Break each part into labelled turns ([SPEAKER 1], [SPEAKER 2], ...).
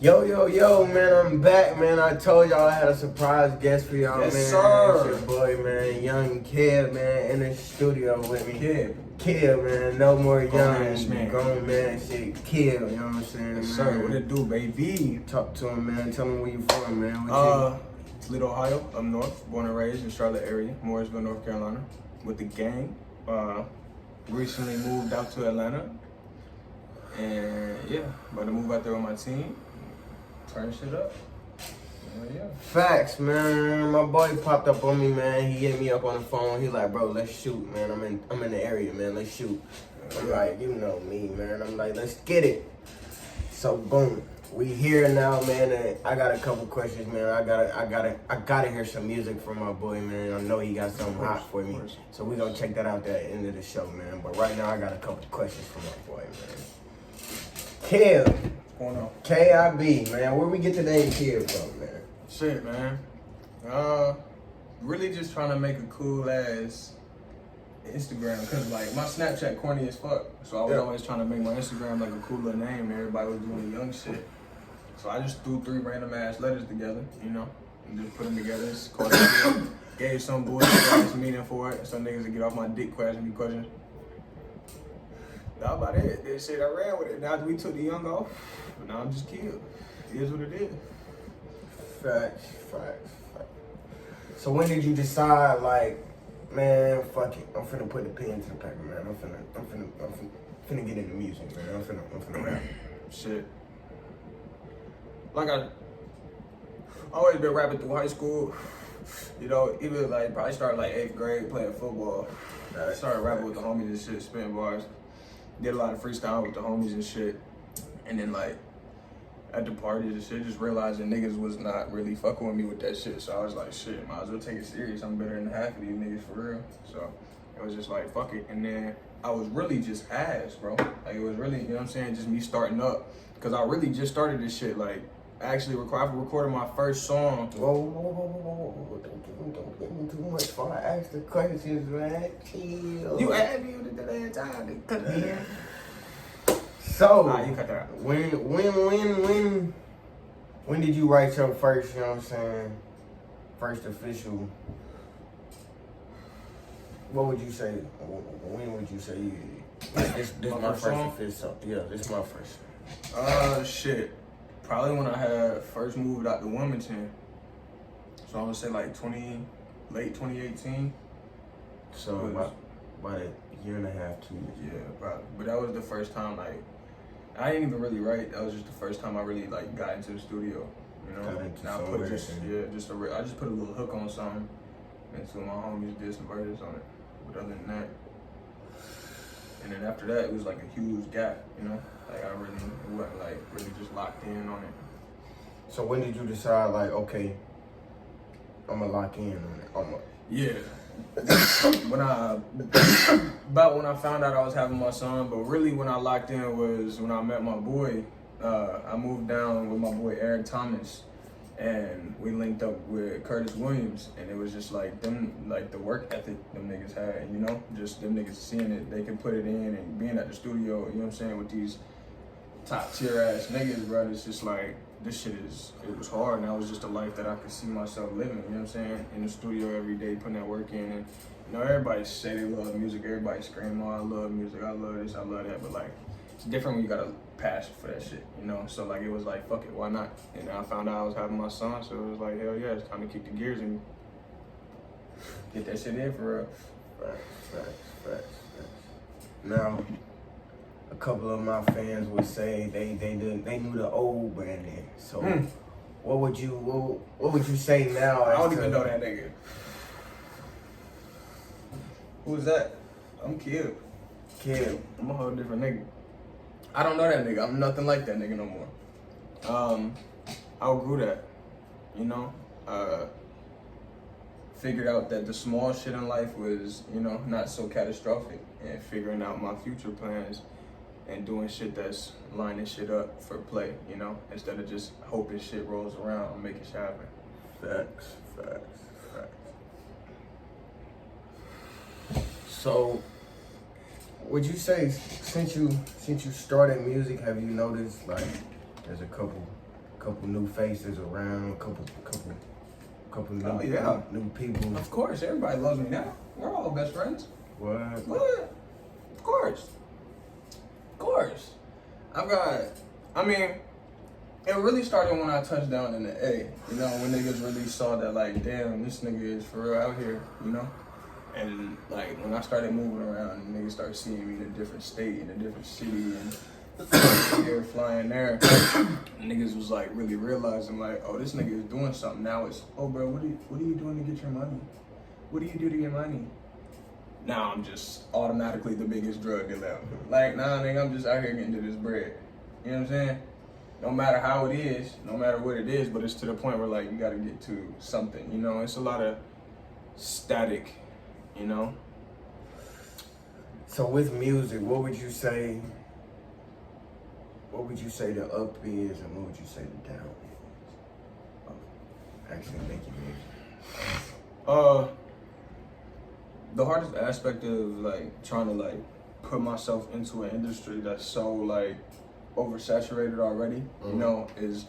[SPEAKER 1] Yo, man, I'm back, man. I told y'all I had a surprise guest for y'all,
[SPEAKER 2] Yes,
[SPEAKER 1] man.
[SPEAKER 2] sir.
[SPEAKER 1] It's your boy, man, Young Kid, man, in the studio with me.
[SPEAKER 2] Kid,
[SPEAKER 1] man, no more young,
[SPEAKER 2] man.
[SPEAKER 1] grown man shit. Kid, you know what I'm saying,
[SPEAKER 2] Yes,
[SPEAKER 1] man?
[SPEAKER 2] sir. What it do, baby?
[SPEAKER 1] Talk to him, man. Tell him where you from, man.
[SPEAKER 2] Toledo, Ohio, up north. Born and raised in Charlotte area, Morrisville, North Carolina, with the gang. Recently moved out to Atlanta, and yeah, about to move out there with my team. Turn shit up. Yeah.
[SPEAKER 1] Facts, man. My boy popped up on me, man. He hit me up on the phone. He like, bro, let's shoot, man. I'm in the area, man. Let's shoot. I'm like, you know me, man. I'm like, let's get it. So boom, we here now, man. And I got a couple questions, man. I gotta hear some music from my boy, man. I know he got something hot for me. So we gonna check that out at the end of the show, man. But right now, I got a couple questions for my boy, man. Kib.
[SPEAKER 2] What's going on?
[SPEAKER 1] KIB, man. Where we get the name Kib from, man?
[SPEAKER 2] Shit, man. Really just trying to make a cool ass Instagram, cause like my Snapchat corny as fuck. So I was always trying to make my Instagram like a cool little name. Everybody was doing the young shit. So I just threw 3 random ass letters together, you know, and just put them together. It's called it. Gave some bullshit ass meaning for it. Some niggas that get off my dick asking me questions. That about it. That shit I ran with it. Now we took the young off, but now I'm just killed. It is what it is.
[SPEAKER 1] Facts. So when did you decide, like, man, fuck it, I'm finna put the pen to the paper, man. I'm finna get into music, man. I'm finna rap.
[SPEAKER 2] Shit. Like I always been rapping through high school. You know, even like probably started like 8th grade playing football. I started rapping with the homies and shit, spitting bars. Did a lot of freestyle with the homies and shit. And then like at the parties and shit, just realizing niggas was not really fucking with me with that shit. So I was like, shit, might as well take it serious. I'm better than half of these niggas for real. So it was just like, fuck it. And then I was really just ass, bro. Like it was really, you know what I'm saying, just me starting up. Cause I really just started this shit, like actually recorded my first song.
[SPEAKER 1] Whoa. Don't get me too much before I ask the questions, man. Chill.
[SPEAKER 2] You asked me the last time to cut it in.
[SPEAKER 1] So,
[SPEAKER 2] you cut that out.
[SPEAKER 1] When did you write your first, you know what I'm saying, first official, what would you say, when would you say, this my first official, yeah, this my first.
[SPEAKER 2] Shit. Probably when I had first moved out to Wilmington. So I would say like late 2018.
[SPEAKER 1] So about a year and a half, 2 years.
[SPEAKER 2] Yeah, probably. But that was the first time, like, I didn't even really write. That was just the first time I really like got into the studio. You know, now I just put a little hook on something, and two of my homies did some verses on it. But other than that, and then after that, it was like a huge gap. You know, like I really wasn't like really just locked in on it.
[SPEAKER 1] So when did you decide, like, okay, I'm gonna lock in on it?
[SPEAKER 2] Yeah. when I found out I was having my son, but really when I locked in was when I met my boy. I moved down with my boy Eric Thomas, and we linked up with Curtis Williams, and it was just like them, like the work ethic them niggas had, you know, just them niggas seeing it, they can put it in, and being at the studio, you know what I'm saying, with these top tier ass niggas, bro. It's just like, this shit it was hard, and that was just a life that I could see myself living, you know what I'm saying? In the studio every day, putting that work in, and you know, everybody say they love music, everybody scream, oh, I love music, I love this, I love that, but like, it's different when you got a passion for that shit, you know? So like, it was like, fuck it, why not? And I found out I was having my son, so it was like, hell yeah, it's time to kick the gears and get that shit in for real.
[SPEAKER 1] Facts. Now, a couple of my fans would say they knew the old Brandon. So what would you say now?
[SPEAKER 2] I don't even know that nigga. Who's that? I'm Kib. I'm a whole different nigga. I don't know that nigga. I'm nothing like that nigga no more. I outgrew that, you know. Figured out that the small shit in life was, you know, not so catastrophic, and figuring out my future plans and doing shit that's lining shit up for play, you know, instead of just hoping shit rolls around and making shit happen.
[SPEAKER 1] Facts. So, would you say since you started music, have you noticed like there's a couple couple new faces around, couple new people.
[SPEAKER 2] Of course, everybody loves me now. We're all best friends.
[SPEAKER 1] What?
[SPEAKER 2] Of course. It really started when I touched down in the A. You know, when niggas really saw that, like, damn, this nigga is for real out here, you know? And, like, when I started moving around and niggas started seeing me in a different state, in a different city, and here, flying there, niggas was, like, really realizing, like, oh, this nigga is doing something. Now it's, oh, bro, what are you doing to get your money? What do you do to get money? Now I'm just automatically the biggest drug dealer. Like, nah, nigga, I'm just out here getting to this bread. You know what I'm saying? No matter how it is, no matter what it is, but it's to the point where, like, you gotta get to something, you know? It's a lot of static, you know?
[SPEAKER 1] So with music, what would you say the up is and what would you say the down is of actually making music?
[SPEAKER 2] The hardest aspect of, like, trying to, like, put myself into an industry that's so, like, oversaturated already, you know, is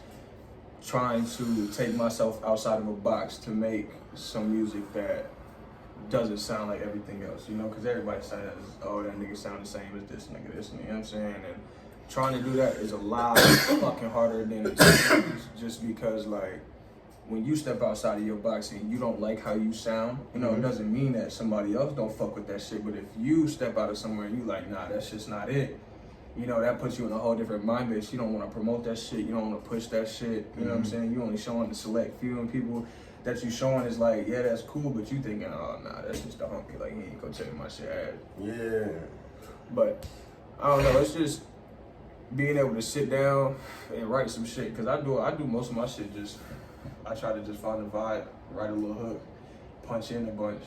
[SPEAKER 2] trying to take myself outside of a box to make some music that doesn't sound like everything else, you know, because everybody says, oh, that nigga sound the same as this nigga, you know what I'm saying? And trying to do that is a lot fucking harder than it seems, just because, like, when you step outside of your box and you don't like how you sound, you know, it doesn't mean that somebody else don't fuck with that shit, but if you step out of somewhere and you like, nah, that's just not it, you know, that puts you in a whole different mind base. You don't want to promote that shit. You don't want to push that shit. You know what I'm saying? You only showing the select few, and people that you showing is like, yeah, that's cool, but you thinking, oh, nah, that's just the homie. Like, he ain't gonna tell me my shit ass.
[SPEAKER 1] Yeah.
[SPEAKER 2] But, I don't know, it's just being able to sit down and write some shit. Because I do most of my shit just, I try to just find a vibe, write a little hook, punch in a bunch.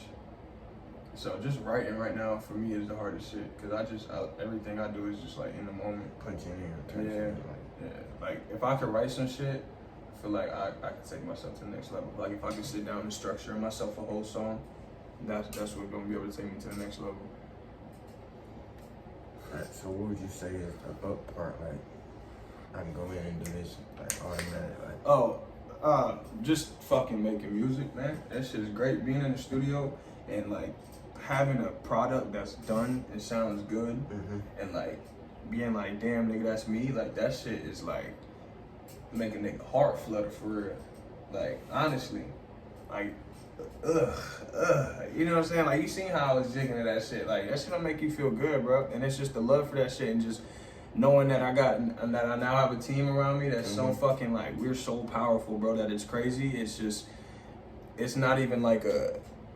[SPEAKER 2] So just writing right now for me is the hardest shit, because everything I do is just like in the moment.
[SPEAKER 1] Punch in here.
[SPEAKER 2] Yeah. Like if I could write some shit, I feel like I could take myself to the next level. Like if I could sit down and structure myself a whole song, that's what's gonna be able to take me to the next level.
[SPEAKER 1] Alright, so what would you say is the up part? Like I can go in and do this like automatic, like
[SPEAKER 2] just fucking making music, man. That shit is great. Being in the studio and like having a product that's done and sounds good, and like being like, damn nigga, that's me. Like that shit is like making nigga heart flutter for real. Like honestly, like you know what I'm saying? Like you seen how I was jigging to that shit. Like that shit don't make you feel good, bro. And it's just the love for that shit and just knowing that I now have a team around me that's so fucking like, we're so powerful, bro, that it's crazy. It's just, it's not even like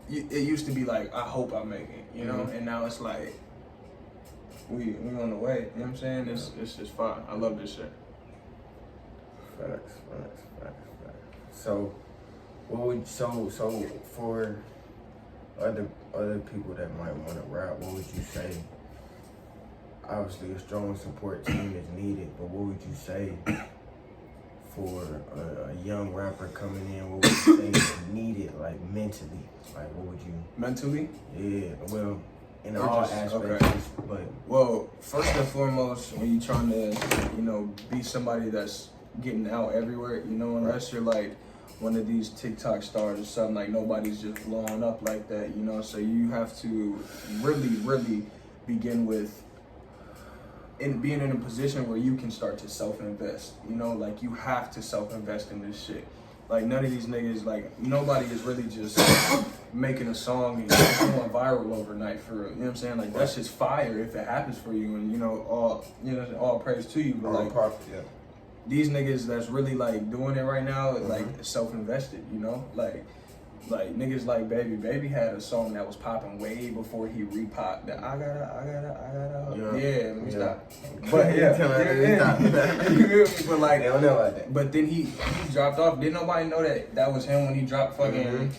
[SPEAKER 2] it used to be like, I hope I make it, you know? And now it's like, we on the way, you know what I'm saying? It's just fun. I love this shit.
[SPEAKER 1] Facts. So, so for other people that might want to rap, what would you say? Obviously, a strong support team is needed, but what would you say for a young rapper coming in? What would you say is needed, like mentally? Like, what would you?
[SPEAKER 2] Mentally?
[SPEAKER 1] Yeah, well, in all aspects,
[SPEAKER 2] okay.
[SPEAKER 1] But
[SPEAKER 2] well, first and foremost, when you're trying to, you know, be somebody that's getting out everywhere, you know, unless you're like one of these TikTok stars or something, like nobody's just blowing up like that, you know. So you have to really begin with being in a position where you can start to self-invest, you know, like you have to self-invest in this shit. Like none of these niggas, like nobody is really just making a song and going viral overnight for real. You know what I'm saying? Like that's just fire if it happens for you, and you know, all praise to you. But like these niggas that's really like doing it right now, like self-invested, you know, like niggas like Baby had a song that was popping way before he repopped that I gotta. Yeah, let me stop. But but like,
[SPEAKER 1] they don't know about that.
[SPEAKER 2] But then he dropped off. Didn't nobody know that was him when he dropped fucking.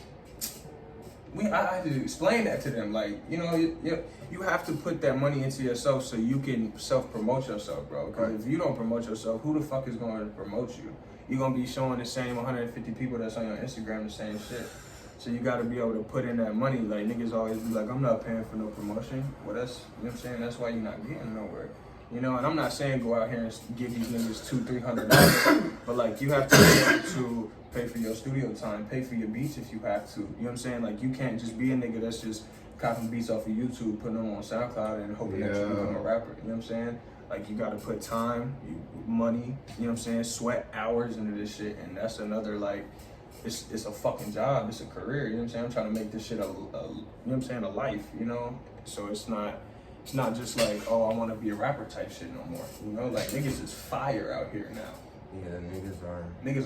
[SPEAKER 2] I had to explain that to them. Like, you know, you have to put that money into yourself so you can self-promote yourself, bro. Because if you don't promote yourself, who the fuck is going to promote you? You're going to be showing the same 150 people that's on your Instagram the same shit. So you got to be able to put in that money. Like, niggas always be like, I'm not paying for no promotion. Well, that's, you know what I'm saying? That's why you're not getting nowhere. You know, and I'm not saying go out here and give these niggas $200-300, but like you have to be able to pay for your studio time, pay for your beats if you have to. You know what I'm saying? Like you can't just be a nigga that's just copying beats off of YouTube, putting them on SoundCloud and hoping that you become a rapper. You know what I'm saying? Like you gotta put time, money, you know what I'm saying, sweat hours into this shit, and that's another like, it's a fucking job, it's a career, you know what I'm saying? I'm trying to make this shit you know what I'm saying, a life, you know? So it's not just like, oh, I wanna be a rapper type shit no more, you know? Like niggas is fire out here now.
[SPEAKER 1] Yeah,
[SPEAKER 2] niggas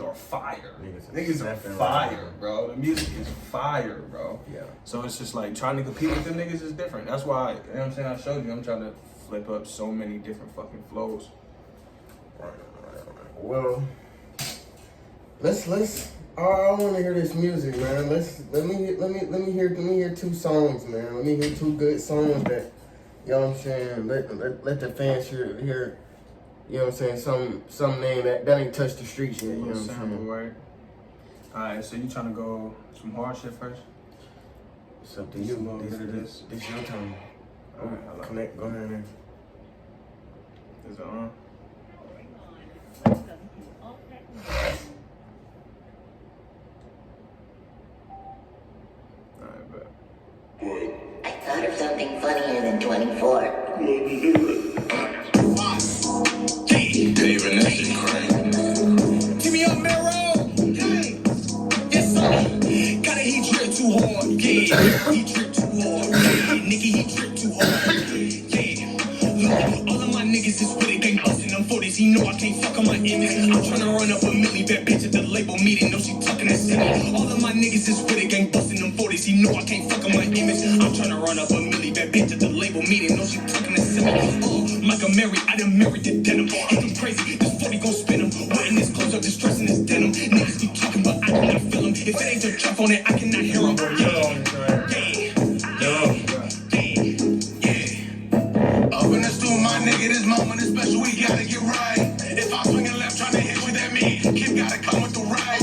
[SPEAKER 2] are fire.
[SPEAKER 1] Niggas
[SPEAKER 2] are fire, bro. The music is fire, bro.
[SPEAKER 1] Yeah. So
[SPEAKER 2] it's just like trying to compete with them niggas is different. That's why, you know what I'm saying, I showed you, I'm trying to flip up so many different fucking flows.
[SPEAKER 1] Right. Well, let's. I want to hear this music, man. Let me hear 2 songs, man. Let me hear 2 good songs that, you know what I'm saying. Let the fans hear. You know what I'm saying? Some name that ain't touched the streets yet. You know what I'm saying?
[SPEAKER 2] Right. All right. So you trying to go some hard shit first?
[SPEAKER 1] It's up to you. This your time.
[SPEAKER 2] All right.
[SPEAKER 1] Connect. Go ahead. Man.
[SPEAKER 2] Is it on? Alright, bet.
[SPEAKER 3] I thought of something funnier than 24.
[SPEAKER 4] David, that shit crazy. Timmy on Mero. Yes, sir. Gotta he drip too hard. Yeah, he drip too hard. Yeah, Nicky, he drip too hard. Yeah. Look, all of my niggas is with it. Gang busting them 40s. He know I can't fuck on my image. I'm tryna run up a milli. Bad bitch at the label meeting. Know she talking that city. All of my niggas is with it. Gang busting them 40s. He know I can't fuck on my image. I'm tryna run up a milli. Bad bitch at the label meeting. Know she talking that city. Michael Mary, I done married the denim. Hit him crazy, this 40 gon' spin him. Wearing his clothes up, distressing his denim. Niggas keep talking, but I cannot feel him. If it ain't the drop on it, I cannot hear him. Up in the stool, my nigga, this moment is special, we gotta get right. If I swing and left, trying to hit you, that mean Kim gotta come with the right.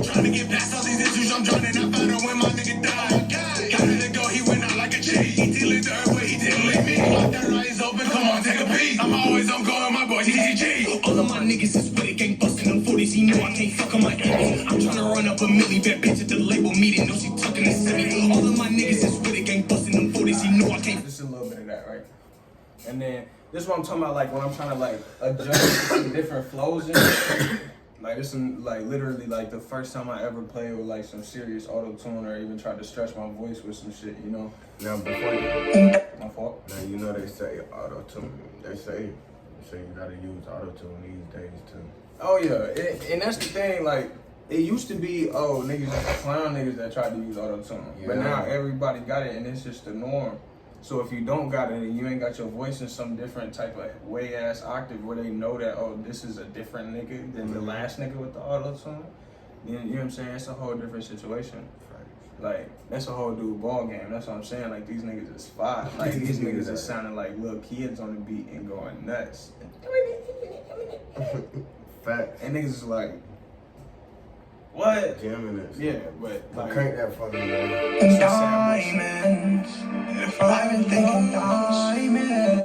[SPEAKER 4] Trying to get past all these issues, I'm drowning. I found her when my nigga died. Got her to go, he went out like a G. He dealing the earth, but he didn't leave me. My third eye is open, come on, take a peek. I'm always on going, my boy, TCG. All of my niggas is with it, gang busting them 40s. He know I can't fuck on my image. I'm trying to run up a milli, bad bitch at the label meeting. Know she talking to semi. All of my niggas is with it, gang busting them 40s. He know I can't.
[SPEAKER 2] Just a little bit of that, right? And then this is what I'm talking about, like when I'm trying to like adjust to some different flows and shit. Like this some like literally like the first time I ever played with like some serious auto tune or even tried to stretch my voice with some shit, you know.
[SPEAKER 1] Now before you,
[SPEAKER 2] My fault.
[SPEAKER 1] now you know they say auto tune. They say you gotta use auto tune these days too.
[SPEAKER 2] Oh yeah, and that's the thing. Like it used to be, oh niggas just clown niggas that tried to use auto tune, but now everybody got it and it's just the norm. So if you don't got it and you ain't got your voice in some different type of way ass octave where they know that, oh, this is a different nigga than the last nigga with the auto tune, you know what I'm saying? It's a whole different situation. Like, that's a whole new ball game. That's what I'm saying. Like, these niggas is fire. Like, these niggas is sounding like little kids on the beat and going nuts.
[SPEAKER 1] Facts.
[SPEAKER 2] And niggas is like, what?
[SPEAKER 1] Jamming this.
[SPEAKER 2] Yeah, but like,
[SPEAKER 1] crank that fucking man.
[SPEAKER 2] it's just sad.
[SPEAKER 4] If I've been thinking diamonds.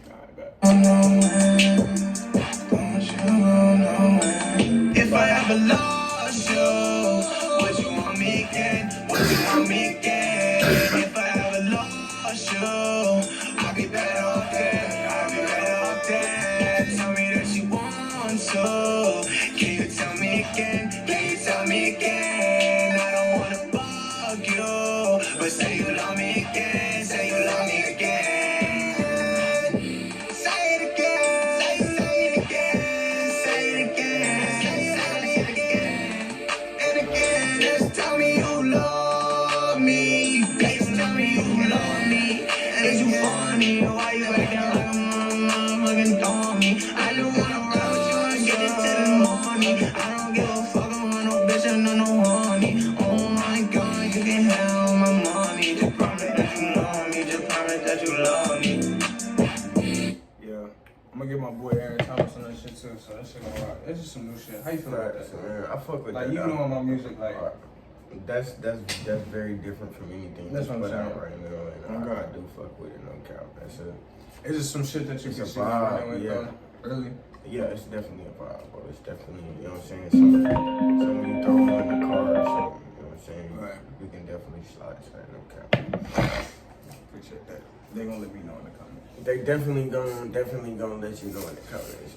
[SPEAKER 2] Alright, bet.
[SPEAKER 4] If I ever lost you, would you want me again? Would you want me again? If I ever lost you, I'll be better off there. I'll be better off there. Tell me that you want to. Can you tell me again? Can you tell me again? I don't wanna bug you, but say you love me again. Say you love me again. Say it again. Say it again. Say it again. Say it again. And again, just tell me you love me. Please tell me you love me. Is you funny? Why you acting like a motherfucking dummy? I don't wanna ride with you and get it to the morning. I don't give a fuck about no bitch and no honey. Oh my god, you can have all my money. Just promise that you love me. Just promise that you love me.
[SPEAKER 2] Yeah. I'm gonna get my boy Aaron Thomas on that shit too, so that shit gonna rock. It's just some new shit. How you feel about
[SPEAKER 1] Facts,
[SPEAKER 2] that?
[SPEAKER 1] man. I fuck with
[SPEAKER 2] Like,
[SPEAKER 1] that.
[SPEAKER 2] you know my music, like,
[SPEAKER 1] That's very different from anything
[SPEAKER 2] That's
[SPEAKER 1] you
[SPEAKER 2] what I'm
[SPEAKER 1] put out
[SPEAKER 2] saying.
[SPEAKER 1] right now. And I do fuck with it, no cap. That's a
[SPEAKER 2] It's just some shit that you
[SPEAKER 1] It's
[SPEAKER 2] can
[SPEAKER 1] a
[SPEAKER 2] see
[SPEAKER 1] vibe,
[SPEAKER 2] running with,
[SPEAKER 1] yeah.
[SPEAKER 2] though. Really?
[SPEAKER 1] yeah, it's definitely a vibe, bro. It's definitely, you know what I'm saying, something you throw on the car or something, you know what I'm saying?
[SPEAKER 2] Right.
[SPEAKER 1] We can definitely slide to that, no cap.
[SPEAKER 2] Appreciate that. They gonna let me know in the comments.
[SPEAKER 1] They definitely gonna let you know in the comments.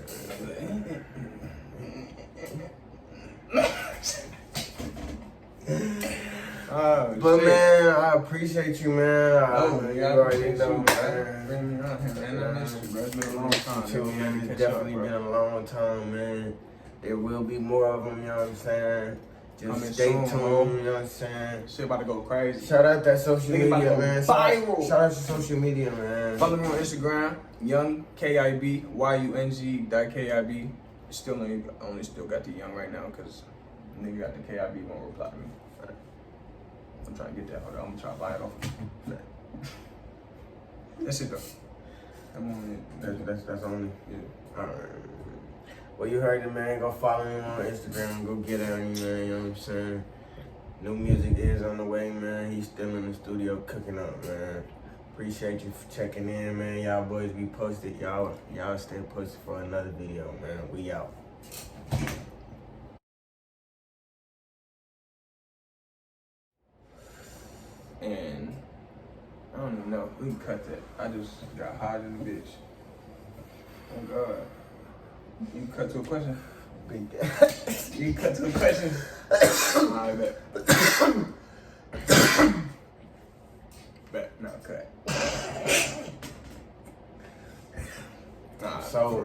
[SPEAKER 2] Oh,
[SPEAKER 1] But
[SPEAKER 2] shit.
[SPEAKER 1] man, I appreciate you, man.
[SPEAKER 2] Oh, man,
[SPEAKER 1] you
[SPEAKER 2] I
[SPEAKER 1] already
[SPEAKER 2] appreciate
[SPEAKER 1] know,
[SPEAKER 2] you,
[SPEAKER 1] man.
[SPEAKER 2] Bring me out here, man. I missed you, bro. It's been a long time.
[SPEAKER 1] Too, man. It's definitely been a long time, man. There will be more of them, you know what I'm saying? Just
[SPEAKER 2] Coming
[SPEAKER 1] stay
[SPEAKER 2] soon,
[SPEAKER 1] tuned,
[SPEAKER 2] bro.
[SPEAKER 1] you know what I'm saying?
[SPEAKER 2] Shit about to go crazy.
[SPEAKER 1] Shout out that social
[SPEAKER 2] Nigga about to
[SPEAKER 1] media,
[SPEAKER 2] go
[SPEAKER 1] man.
[SPEAKER 2] viral.
[SPEAKER 1] Shout out to social media, man.
[SPEAKER 2] Follow me on Instagram, Young KIB, YUNG.KIB. Only still got the Young right now because nigga got the KIB won't reply to me. I'm trying to get that. Hold on, I'm trying to buy it off. That's it though.
[SPEAKER 1] That's only.
[SPEAKER 2] Yeah.
[SPEAKER 1] Alright. Well, you heard it, man. Go follow me on Instagram. Go get at me, man. You know what I'm saying? New music is on the way, man. He's still in the studio cooking up, man. Appreciate you for checking in, man. Y'all boys be posted. Y'all stay posted for another video, man. We out.
[SPEAKER 2] And I don't even know. We can cut that. I just got hot in the bitch. Oh God. You can cut to a question?
[SPEAKER 1] Big
[SPEAKER 2] You can cut to a question? I bet.